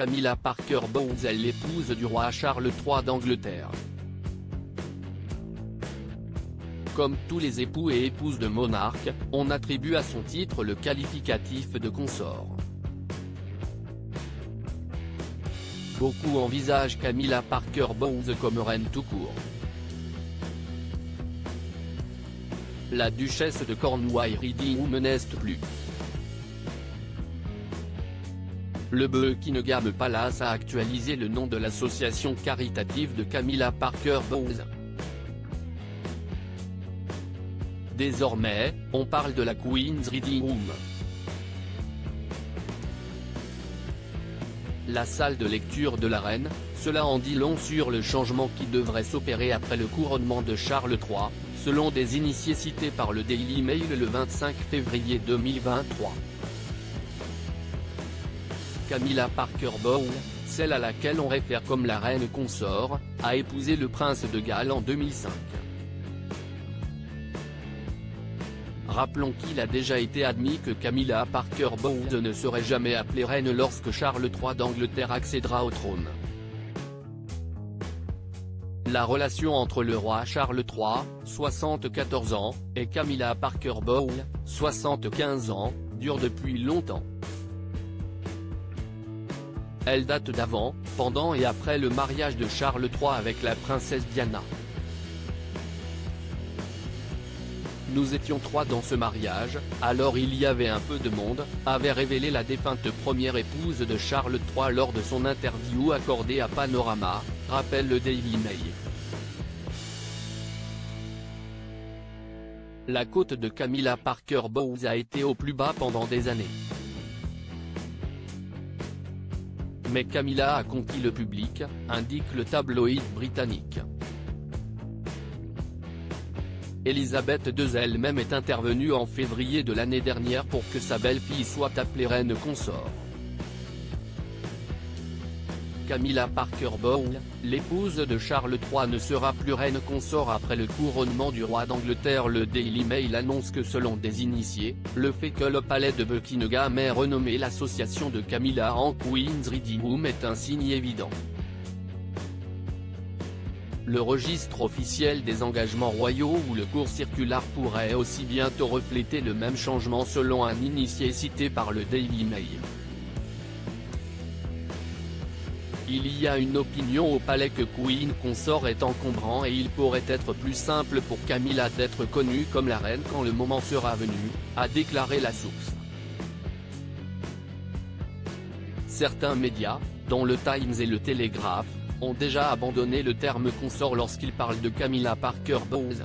Camilla Parker Bowles est l'épouse du roi Charles III d'Angleterre. Comme tous les époux et épouses de monarques, on attribue à son titre le qualificatif de consort. Beaucoup envisagent Camilla Parker Bowles comme reine tout court. La duchesse de Cornouailles Riding n'est plus. Le Buckingham Palace a actualisé le nom de l'association caritative de Camilla Parker Bowles. Désormais, on parle de la Queen's Reading Room. La salle de lecture de la reine, cela en dit long sur le changement qui devrait s'opérer après le couronnement de Charles III, selon des initiés cités par le Daily Mail le 25 février 2023. Camilla Parker Bowles, celle à laquelle on réfère comme la reine consort, a épousé le prince de Galles en 2005. Rappelons qu'il a déjà été admis que Camilla Parker Bowles ne serait jamais appelée reine lorsque Charles III d'Angleterre accédera au trône. La relation entre le roi Charles III, 74 ans, et Camilla Parker Bowles, 75 ans, dure depuis longtemps. Elle date d'avant, pendant et après le mariage de Charles III avec la princesse Diana. Nous étions 3 dans ce mariage, alors il y avait un peu de monde, avait révélé la défunte première épouse de Charles III lors de son interview accordée à Panorama, rappelle le Daily Mail. La cote de Camilla Parker Bowles a été au plus bas pendant des années. Mais Camilla a conquis le public, indique le tabloïd britannique. Elisabeth II elle-même est intervenue en février de l'année dernière pour que sa belle-fille soit appelée reine consort. Camilla Parker Bowles, l'épouse de Charles III ne sera plus reine consort après le couronnement du roi d'Angleterre. Le Daily Mail annonce que selon des initiés, le fait que le palais de Buckingham ait renommé l'association de Camilla en Queen's Reading Room est un signe évident. Le registre officiel des engagements royaux ou le court circulaire pourrait aussi bientôt refléter le même changement selon un initié cité par le Daily Mail. Il y a une opinion au palais que Queen consort est encombrant et il pourrait être plus simple pour Camilla d'être connue comme la reine quand le moment sera venu, a déclaré la source. Certains médias, dont le Times et le Telegraph, ont déjà abandonné le terme consort lorsqu'ils parlent de Camilla Parker Bowles.